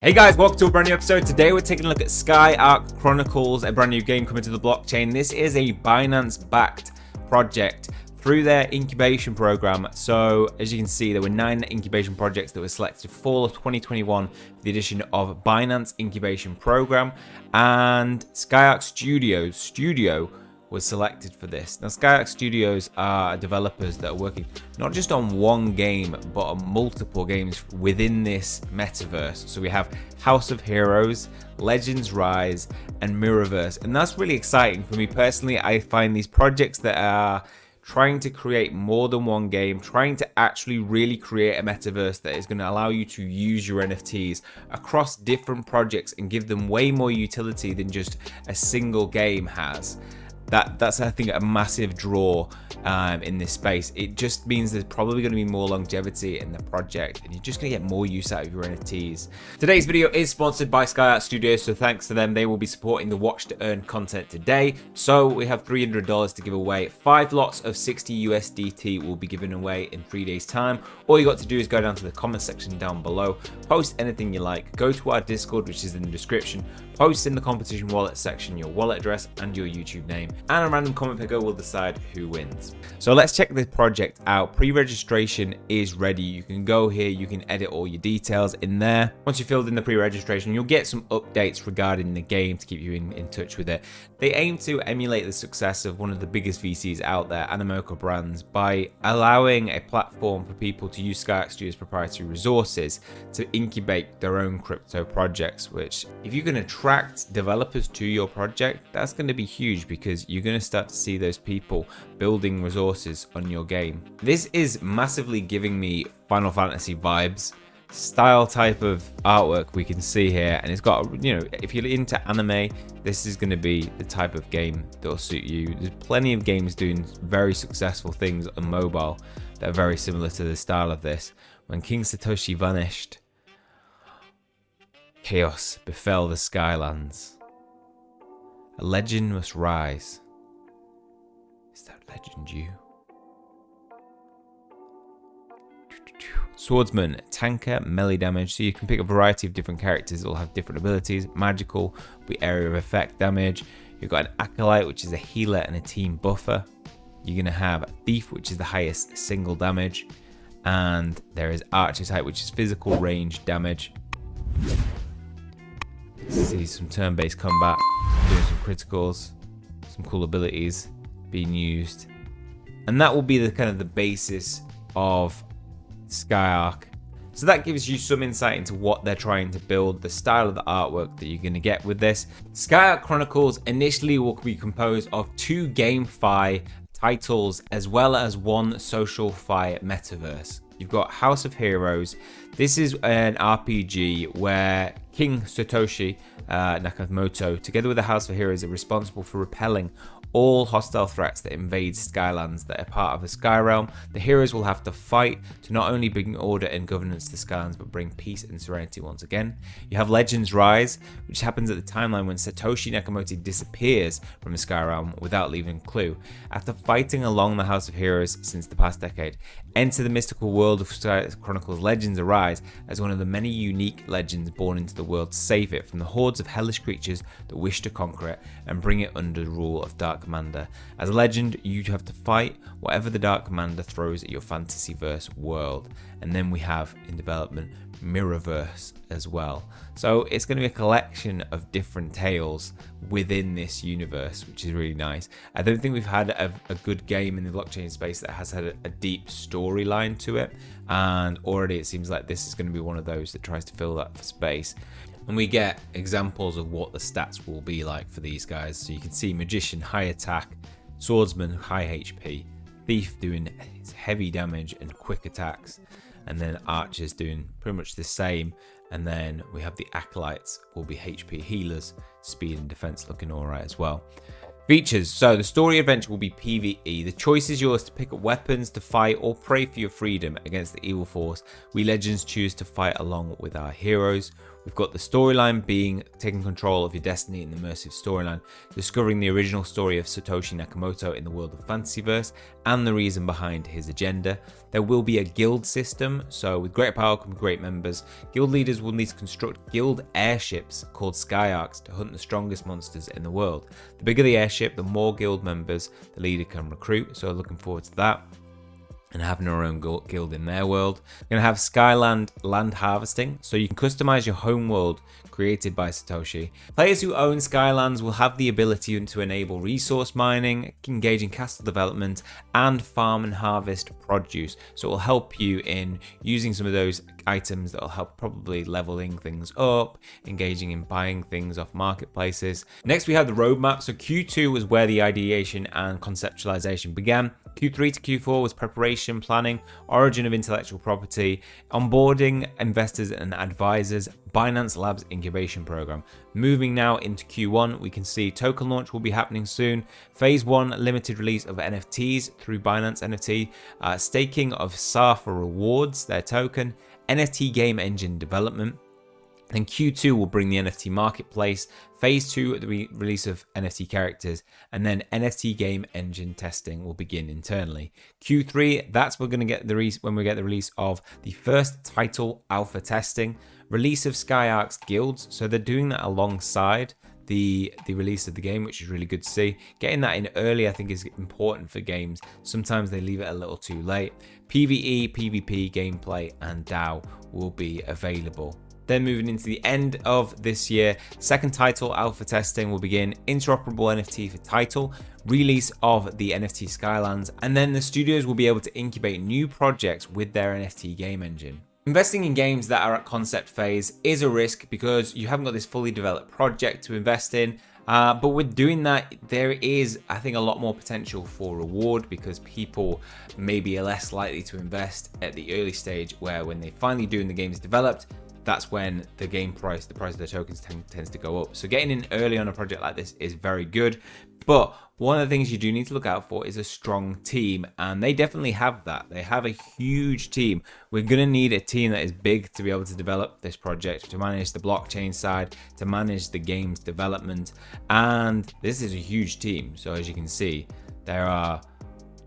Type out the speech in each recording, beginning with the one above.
Hey guys, welcome to a brand new episode. Today we're taking a look at Skyarkchronicles, a brand new game coming to the blockchain. This is a Binance-backed project through their incubation program. So as you can see, there were 9 incubation projects that were selected fall of 2021 for the addition of Binance incubation program, and Skyark Studio was selected for this. Now, Skyark Studios are developers that are working not just on one game, but on multiple games within this metaverse. So we have House of Heroes, Legends Rise, and Metaverse. And that's really exciting for me personally. I find these projects that are trying to create more than one game, trying to actually really create a metaverse that is going to allow you to use your NFTs across different projects and give them way more utility than just a single game has. That's I think a massive draw in this space. It just means there's probably going to be more longevity in the project, and you're just going to get more use out of your NFTs. Today's video is sponsored by Skyark Studios, so thanks to them. They will be supporting the Watch to Earn content today. So we have $300 to give away. 5 lots of 60 USDT will be given away in 3 days time. All you got to do is go down to the comment section down below, post anything you like, go to our Discord, which is in the description, post in the competition wallet section your wallet address and your YouTube name, and a random comment picker will decide who wins. So let's check this project out. Pre-registration is ready. You can go here, you can edit all your details in there. Once you filled in the pre-registration, you'll get some updates regarding the game to keep you in touch with it. They aim to emulate the success of one of the biggest VCs out there, Animoca Brands, by allowing a platform for people to use Skyark Studios' proprietary resources to incubate their own crypto projects, which if you're going to attract developers to your project, that's going to be huge, because you're going to start to see those people building resources on your game. This is massively giving me Final Fantasy vibes, style type of artwork we can see here, and it's got, you know, if you're into anime, this is going to be the type of game that will suit you. There's plenty of games doing very successful things on mobile that are very similar to the style of this. When King Satoshi vanished, chaos befell the Skylands. A legend must rise. Is that legend you? Swordsman, tanker, melee damage. So you can pick a variety of different characters that will have different abilities. Magical will be area of effect damage. You've got an acolyte, which is a healer and a team buffer. You're going to have a thief, which is the highest single damage. And there is archer type, which is physical range damage. See some turn-based combat, doing some criticals, some cool abilities being used, and that will be the kind of the basis of Skyark. So that gives you some insight into what they're trying to build, the style of the artwork that you're going to get with this. Skyarkchronicles initially will be composed of 2 GameFi titles as well as 1 SocialFi metaverse. You've got House of Heroes. This is an RPG where King Satoshi Nakamoto, together with the House of Heroes, are responsible for repelling all hostile threats that invade Skylands that are part of the Sky Realm. The heroes will have to fight to not only bring order and governance to Skylands, but bring peace and serenity once again. You have Legends Rise, which happens at the timeline when Satoshi Nakamoto disappears from the Sky Realm without leaving a clue. After fighting along the House of Heroes since the past decade, enter the mystical world of Skyarkchronicles. Legends arise as one of the many unique legends born into the world to save it from the hordes of hellish creatures that wish to conquer it and bring it under the rule of Dark Commander. As a legend, you have to fight whatever the Dark Commander throws at your fantasyverse world. And then we have in development Metaverse as well. So it's going to be a collection of different tales within this universe, which is really nice. I don't think we've had a good game in the blockchain space that has had a deep storyline to it, and already it seems like this is going to be one of those that tries to fill that space. And we get examples of what the stats will be like for these guys. So you can see Magician, high attack, Swordsman, high HP, Thief doing heavy damage and quick attacks, and then Archers doing pretty much the same. And then we have the Acolytes, will be HP healers, speed and defense looking alright as well. Features. So the story adventure will be PvE. The choice is yours to pick up weapons to fight or pray for your freedom against the evil force. We legends choose to fight along with our heroes. We've got the storyline being taking control of your destiny in the immersive storyline, discovering the original story of Satoshi Nakamoto in the world of Fantasyverse and the reason behind his agenda. There will be a guild system, so with great power come great members. Guild leaders will need to construct guild airships called Skyarks to hunt the strongest monsters in the world. The bigger the airship, the more guild members the leader can recruit, so looking forward to that. And having our own guild in their world. We're going to have Skyland land harvesting, so you can customize your home world created by Satoshi. Players who own Skylands will have the ability to enable resource mining, engage in castle development, and farm and harvest produce. So it will help you in using some of those items that will help probably leveling things up, engaging in buying things off marketplaces. Next we have the roadmap. So Q2 was where the ideation and conceptualization began. Q3 to Q4 was preparation, planning, origin of intellectual property, onboarding investors and advisors, Binance Labs incubation program. Moving now into Q1, we can see token launch will be happening soon. Phase 1 limited release of NFTs through Binance NFT, staking of SAFA rewards, their token, NFT game engine development. Then Q2 will bring the NFT marketplace, phase 2 the release of NFT characters, and then NFT game engine testing will begin internally. Q3, that's when we get the release of the first title alpha testing, release of Skyark's guilds, so they're doing that alongside the release of the game, which is really good to see. Getting that in early I think is important for games. Sometimes they leave it a little too late. PvE, PvP, gameplay and DAO will be available. Then moving into the end of this year, second title alpha testing will begin, interoperable NFT for title, release of the NFT Skylands, and then the studios will be able to incubate new projects with their NFT game engine. Investing in games that are at concept phase is a risk because you haven't got this fully developed project to invest in. But with doing that, there is, I think, a lot more potential for reward because people maybe are less likely to invest at the early stage, where when they finally do and the game is developed, that's when the game price, the price of the tokens tends to go up. So getting in early on a project like this is very good. But one of the things you do need to look out for is a strong team, and they definitely have that. They have a huge team. We're going to need a team that is big to be able to develop this project, to manage the blockchain side, to manage the game's development, and this is a huge team. So as you can see, there are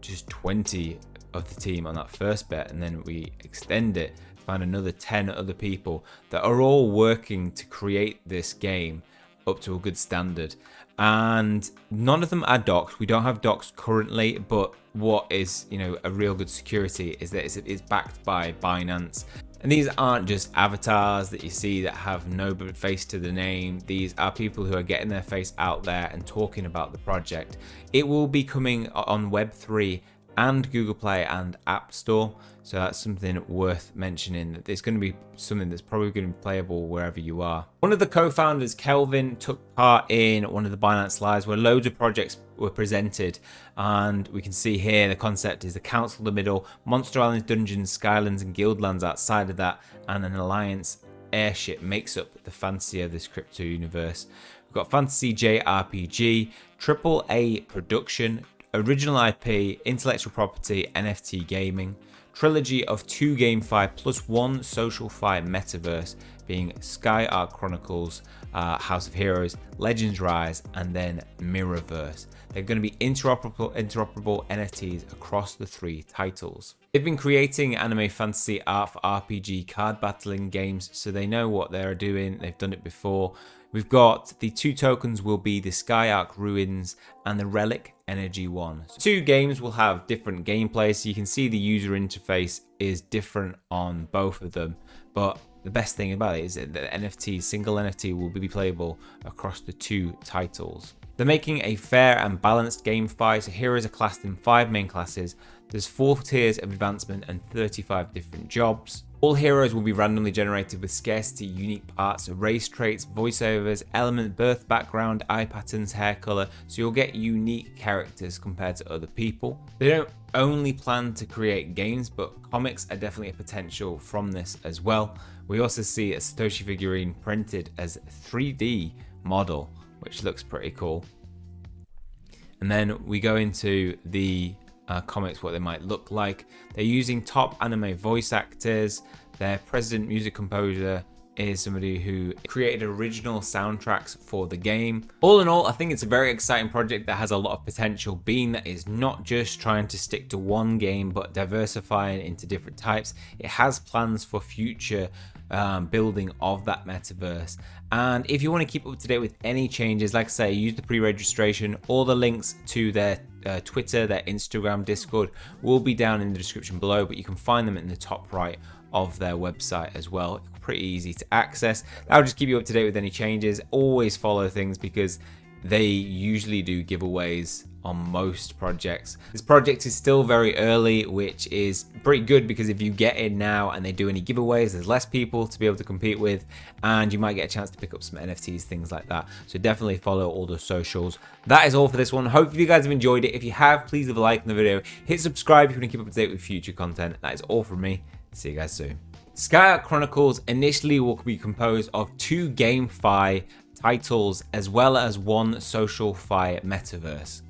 just 20 of the team on that first bet, and then we extend it, find another 10 other people that are all working to create this game up to a good standard. And none of them are docs. We don't have docs currently, but what is, a real good security is that it's backed by Binance. And these aren't just avatars that you see that have no face to the name. These are people who are getting their face out there and talking about the project. It will be coming on Web3 and Google Play and App Store, so that's something worth mentioning, that it's going to be something that's probably going to be playable wherever you are. One of the co-founders, Kelvin, took part in one of the Binance Lives where loads of projects were presented, and we can see here the concept is the council in the middle, Monster Islands, Dungeons, Skylands and Guildlands outside of that, and an alliance airship makes up the fantasy of this crypto universe. We've got Fantasy JRPG, AAA production, original IP, intellectual property, NFT gaming, trilogy of 2 GameFi plus 1 SocialFi metaverse being Skyarkchronicles, House of Heroes, Legends Rise, and then Mirrorverse. They're going to be interoperable NFTs across the 3 titles. They've been creating anime fantasy art for RPG card battling games, so they know what they're doing. They've done it before. We've got the 2 tokens will be the Skyark Ruins and the Relic Energy 1. So 2 games will have different gameplay, so you can see the user interface is different on both of them. But the best thing about it is that the single NFT will be playable across the 2 titles. They're making a fair and balanced GameFi, so heroes are classed in 5 main classes. There's 4 tiers of advancement and 35 different jobs. All heroes will be randomly generated with scarcity, unique parts, race traits, voiceovers, element, birth background, eye patterns, hair color, so you'll get unique characters compared to other people. They don't only plan to create games, but comics are definitely a potential from this as well. We also see a Satoshi figurine printed as a 3D model, which looks pretty cool. And then we go into the comics, what they might look like. They're using top anime voice actors, their president, music composer, is somebody who created original soundtracks for the game. All in all, I think it's a very exciting project that has a lot of potential, being that it's not just trying to stick to one game but diversifying into different types. It has plans for future building of that metaverse. And if you want to keep up to date with any changes, like I say, use the pre-registration. All the links to their Twitter, their Instagram, Discord will be down in the description below, but you can find them in the top right of their website as well. Pretty easy to access. That'll just keep you up to date with any changes. Always follow things because they usually do giveaways on most projects. This project is still very early, which is pretty good because if you get in now and they do any giveaways, there's less people to be able to compete with, and you might get a chance to pick up some NFTs, things like that. So definitely follow all the socials. That is all for this one. Hope you guys have enjoyed it. If you have, please leave a like on the video. Hit subscribe if you want to keep up to date with future content. That is all from me. See you guys soon. Skyarkchronicles initially will be composed of 2 GameFi titles as well as 1 SocialFi metaverse.